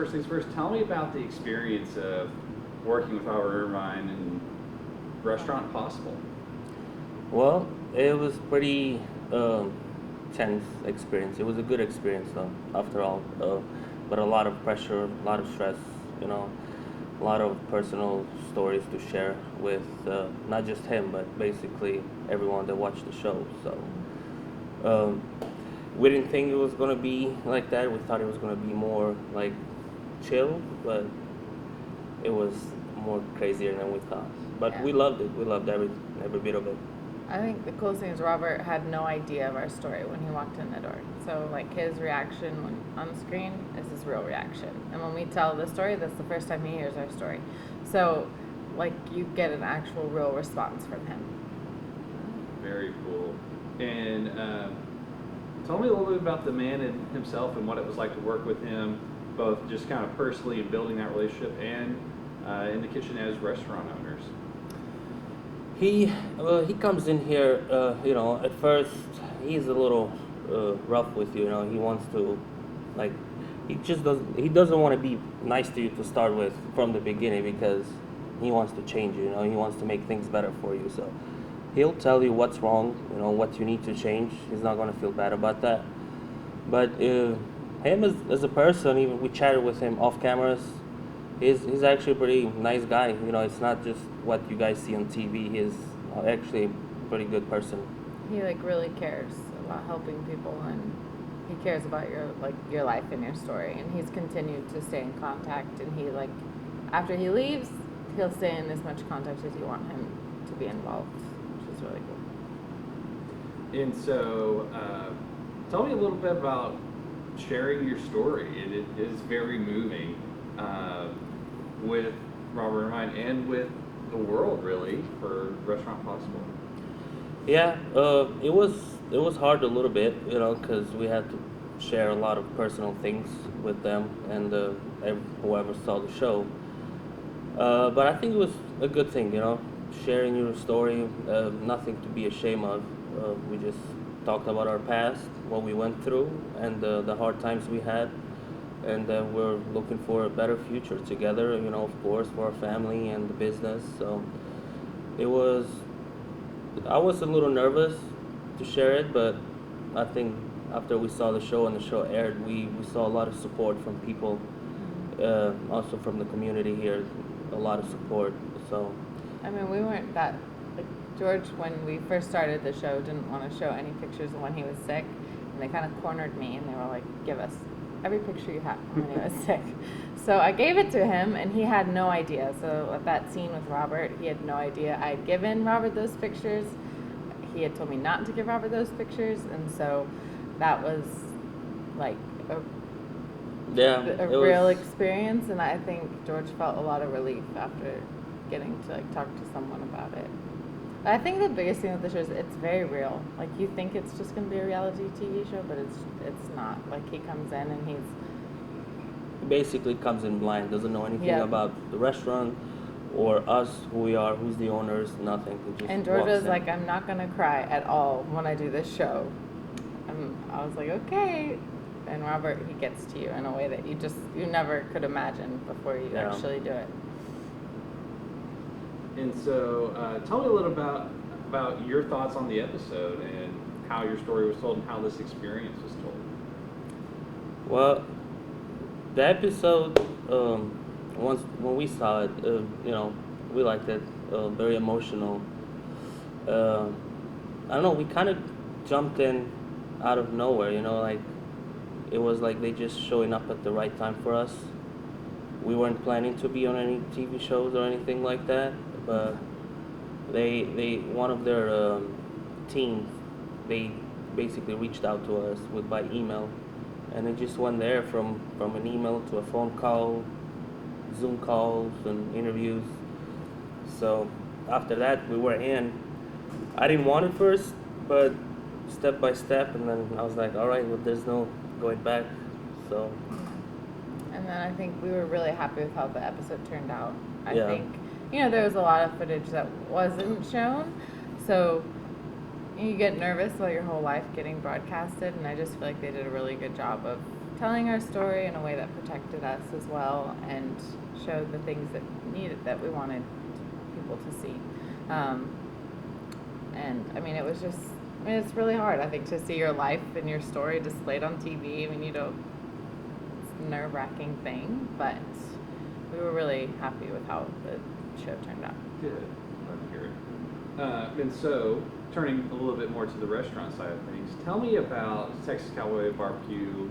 First things first, tell me about the experience of working with Robert Irvine and Restaurant Possible. Well, it was pretty tense experience. It was a good experience though, after all, but a lot of pressure, a lot of stress, you know, a lot of personal stories to share with not just him, but basically everyone that watched the show. So um, we didn't think it was gonna be like that. We thought it was gonna be more like chill, but it was more crazier than we thought. But Yeah. we loved it. We loved every bit of it. I think the coolest thing is Robert had no idea of our story when he walked in the door. So like his reaction when on the screen is his real reaction. And when we tell the story, that's the first time he hears our story. So like you get an actual real response from him. Very cool. And tell me a little bit about the man himself and what it was like to work with him, both just kind of personally in building that relationship and in the kitchen as restaurant owners. He comes in here, at first he's a little rough with you. You know, he wants to, like, he doesn't want to be nice to you to start with from the beginning because he wants to change you. You know, he wants to make things better for you. So he'll tell you what's wrong. You know what you need to change. He's not gonna feel bad about that. But him as a person, even we chatted with him off cameras. He's actually a pretty nice guy. You know, it's not just what you guys see on TV. He's actually a pretty good person. He like really cares about helping people and he cares about your life and your story and he's continued to stay in contact and he like after he leaves he'll stay in as much contact as you want him to be involved, which is really cool. And so, tell me a little bit about sharing your story. It is very moving with Robert Irvine and with the world, really, for Restaurant Possible. Yeah, it was hard a little bit, you know, because we had to share a lot of personal things with them and whoever saw the show. But I think it was a good thing, you know, sharing your story, nothing to be ashamed of. We just talked about our past, what we went through, and the hard times we had, and we're looking for a better future together, you know, of course, for our family and the business. So it was, I was a little nervous to share it, but I think after we saw the show and the show aired, we saw a lot of support from people, also from the community here, a lot of support. So I mean, we weren't that like George when we first started the show didn't want to show any pictures of when he was sick and they kind of cornered me and they were like, give us every picture you have when he was sick. So I gave it to him and he had no idea. So at that scene with Robert, he had no idea I had given Robert those pictures. He had told me not to give Robert those pictures, and so that was like a real experience, and I think George felt a lot of relief after getting to like talk to someone about it. I think the biggest thing with the show is it's very real. Like you think it's just going to be a reality TV show, but it's not. Like he comes in and he basically comes in blind, doesn't know anything about the restaurant or us, who we are, who's the owners, nothing. And George was like, I'm not going to cry at all when I do this show. And I was like, okay. And Robert, he gets to you in a way that you never could imagine before you actually do it. And so, tell me a little about your thoughts on the episode and how your story was told and how this experience was told. Well, the episode, when we saw it, we liked it. Very emotional. I don't know. We kind of jumped in out of nowhere. You know, like it was like they just showing up at the right time for us. We weren't planning to be on any TV shows or anything like that, but they one of their teams, they basically reached out to us by email, and it just went there from an email to a phone call, Zoom calls and interviews. So after that we were in. I didn't want it first, but step by step, and then I was like, all right, well, there's no going back. So. And then I think we were really happy with how the episode turned out. I Yeah. think, there was a lot of footage that wasn't shown. So you get nervous about your whole life getting broadcasted. And I just feel like they did a really good job of telling our story in a way that protected us as well and showed the things that we wanted people to see. And I mean, it's really hard, I think, to see your life and your story displayed on TV. I mean, it's a nerve-wracking thing, but we were really happy with how the show turned out. Good. Love to hear it. And so, turning a little bit more to the restaurant side of things, tell me about Texas Cowboy BBQ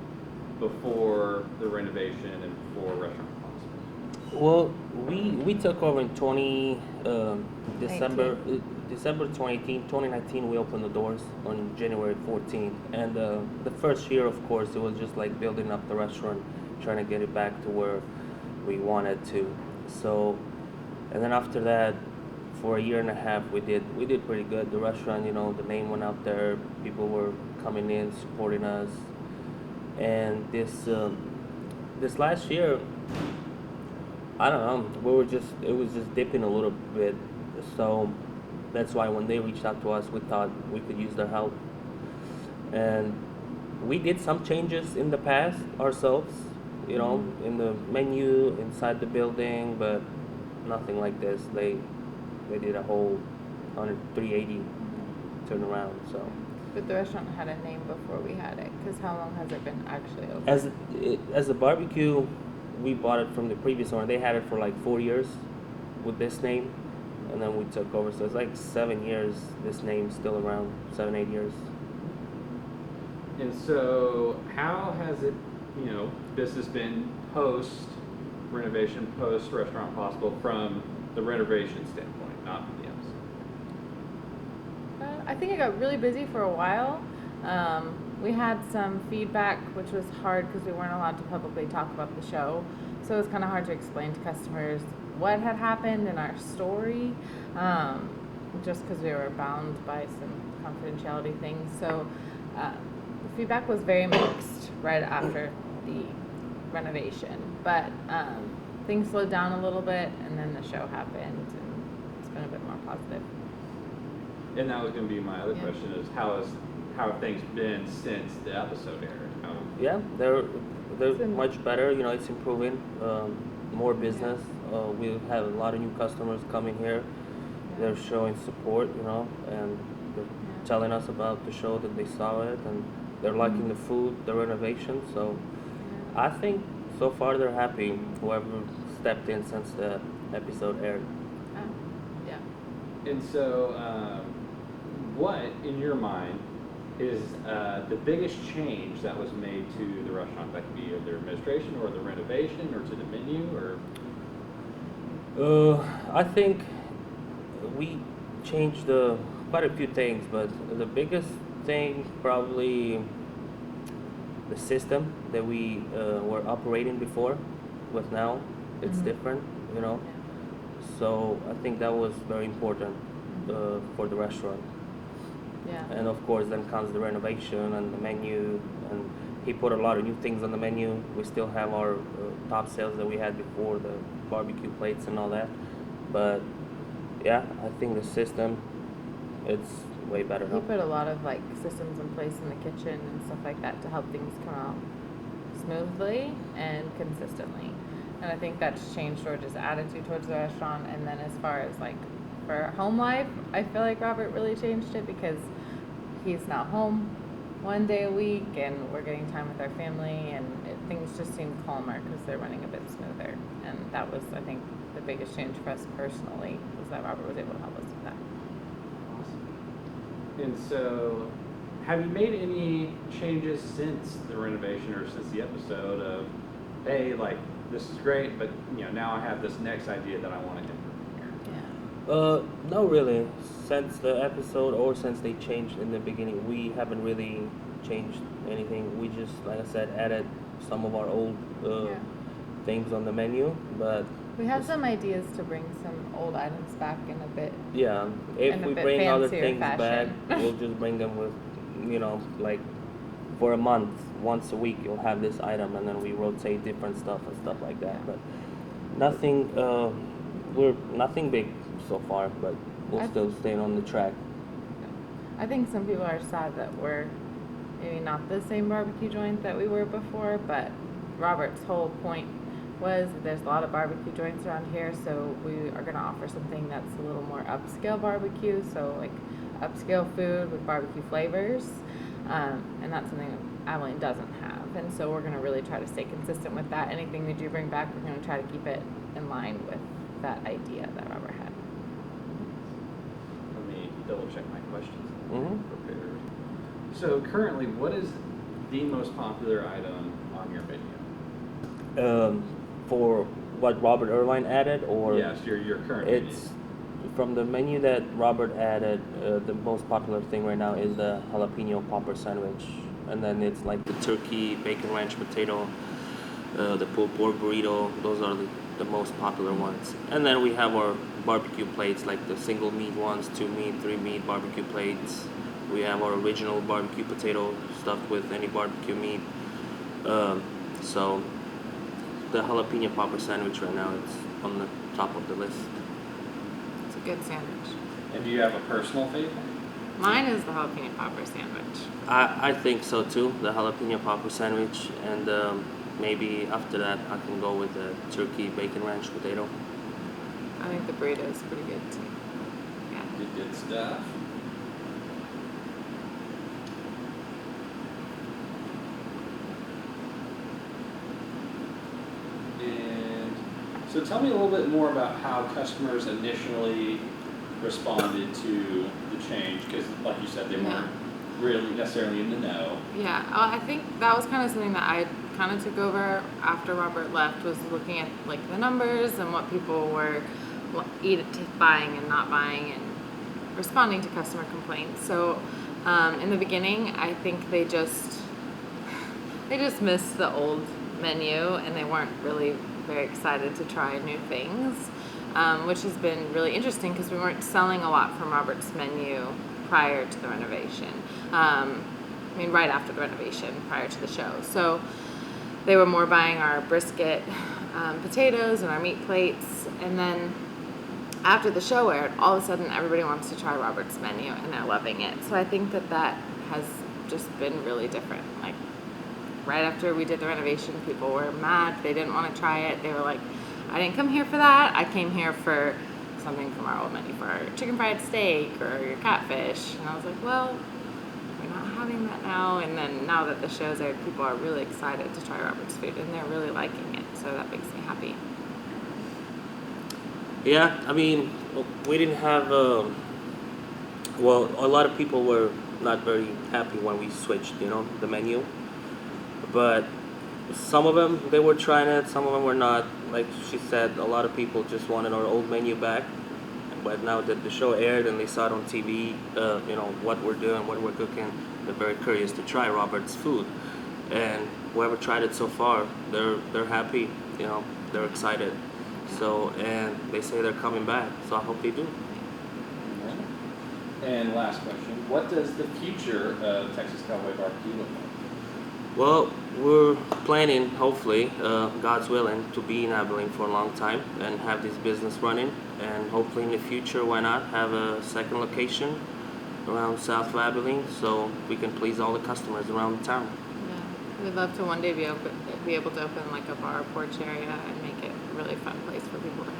before the renovation and before Restaurant Possible. Well, we took over in December 2018. 2019, we opened the doors on January 14th. And the first year, of course, it was just like building up the restaurant, trying to get it back to where we wanted to. So, and then after that, for a year and a half, we did pretty good. The restaurant, the name went out there. People were coming in, supporting us. And this last year, I don't know, it was just dipping a little bit. So that's why when they reached out to us, we thought we could use their help. And we did some changes in the past ourselves, in the menu, inside the building, but nothing like this. They did a whole 380 turnaround. So. But the restaurant had a name before we had it, because how long has it been actually open? As a barbecue, we bought it from the previous owner. They had it for like 4 years with this name, and then we took over. So it's like 7 years. This name's still around, 7-8 years. And so, how has it, this has been post renovation, post Restaurant Possible from the renovation standpoint, not from the outside? I think it got really busy for a while. We had some feedback, which was hard because we weren't allowed to publicly talk about the show. So it was kind of hard to explain to customers what had happened in our story, just because we were bound by some confidentiality things. So the feedback was very mixed right after the renovation. But things slowed down a little bit, and then the show happened, and it's been a bit more positive. And that was going to be my other question: is how have things been since the episode aired? Yeah, they're much better. It's improving. More business. We have a lot of new customers coming here. They're showing support, and they're telling us about the show, that they saw it, and they're liking the food, the renovation. So I think so far they're happy. Whoever stepped in since the episode aired. And so, what in your mind is the biggest change that was made to the restaurant? That could be either administration or the renovation or to the menu or. I think we changed quite a few things, but the biggest thing probably the system that we were operating before with now. It's different, So I think that was very important for the restaurant. Yeah. And of course, then comes the renovation and the menu, and he put a lot of new things on the menu. We still have our top sales that we had before, the barbecue plates and all that. But yeah, I think the system, it's way better now. He put a lot of systems in place in the kitchen and stuff like that to help things come out smoothly and consistently. And I think that's changed George's attitude towards the restaurant. And then as far as for home life, I feel like Robert really changed it because he's now home one day a week and we're getting time with our family, and things just seem calmer because they're running a bit smoother. And that was, I think, the biggest change for us personally, was that Robert was able to help us with that. Awesome. And so, have you made any changes since the renovation or since the episode of, hey, this is great, but now I have this next idea that I want to implement here? No, really. Since the episode or since they changed in the beginning, we haven't really changed anything. We just, like I said, added some of our old things on the menu, but we have some ideas to bring some old items back in a bit. Yeah, if in a we bit bring other fancier things fashion. back, we'll just bring them with, for a month, once a week, you'll have this item, and then we rotate different stuff and stuff like that. But nothing, we're nothing big so far, but we'll still stay on the track. I think some people are sad that we're maybe not the same barbecue joint that we were before, but Robert's whole point was that there's a lot of barbecue joints around here, so we are going to offer something that's a little more upscale barbecue, so like upscale food with barbecue flavors, and that's something that Abilene doesn't have, and so we're going to really try to stay consistent with that. Anything we do bring back, we're going to try to keep it in line with that idea that Robert had. Let me double check my questions. Mhm. Prepared. So currently, what is the most popular item on your menu? For what Robert Irvine added, or Yes, your current it's from the menu that Robert added. The most popular thing right now is the jalapeno popper sandwich, and then it's like the turkey bacon ranch potato, the pulled pork burrito. Those are the most popular ones. And then we have our barbecue plates, like the single meat ones, 2 meat, 3 meat barbecue plates. We have our original barbecue potato stuffed with any barbecue meat. So the jalapeno popper sandwich right now is on the top of the list. It's a good sandwich. And do you have a personal favorite? Mine is the jalapeno popper sandwich. I think so too, the jalapeno popper sandwich, and maybe after that I can go with the turkey bacon ranch potato. I think the burrito is pretty good too. Yeah. Good stuff. And so tell me a little bit more about how customers initially responded to the change, because like you said, they weren't really necessarily in the know. Yeah, I think that was kind of something that I kind of took over after Robert left, was looking at like the numbers and what people were buying and not buying and responding to customer complaints. So in the beginning, I think they just missed the old menu and they weren't really very excited to try new things, which has been really interesting because we weren't selling a lot from Robert's menu prior to the renovation. Right after the renovation, prior to the show. So they were more buying our brisket potatoes and our meat plates, and then after the show aired, all of a sudden everybody wants to try Robert's menu and they're loving it. So I think that has just been really different. Like right after we did the renovation, people were mad. They didn't want to try it. They were like, I didn't come here for that. I came here for something from our old menu, for our chicken fried steak or your catfish. And I was like, well, we're not having that now. And then now that the show's aired, people are really excited to try Robert's food and they're really liking it. So that makes me happy. Yeah, I mean, we didn't have, a lot of people were not very happy when we switched, the menu. But some of them, they were trying it, some of them were not. Like she said, a lot of people just wanted our old menu back. But now that the show aired and they saw it on TV, what we're doing, what we're cooking, they're very curious to try Robert's food. And whoever tried it so far, they're happy, they're excited. So, and they say they're coming back, so I hope they do. And last question, what does the future of Texas Cowboy BBQ look like? Well, we're planning, hopefully, God's willing, to be in Abilene for a long time and have this business running. And hopefully in the future, why not, have a second location around South of Abilene so we can please all the customers around the town. Yeah, we'd love to one day be able to open like a bar porch area and make it a really fun place for people to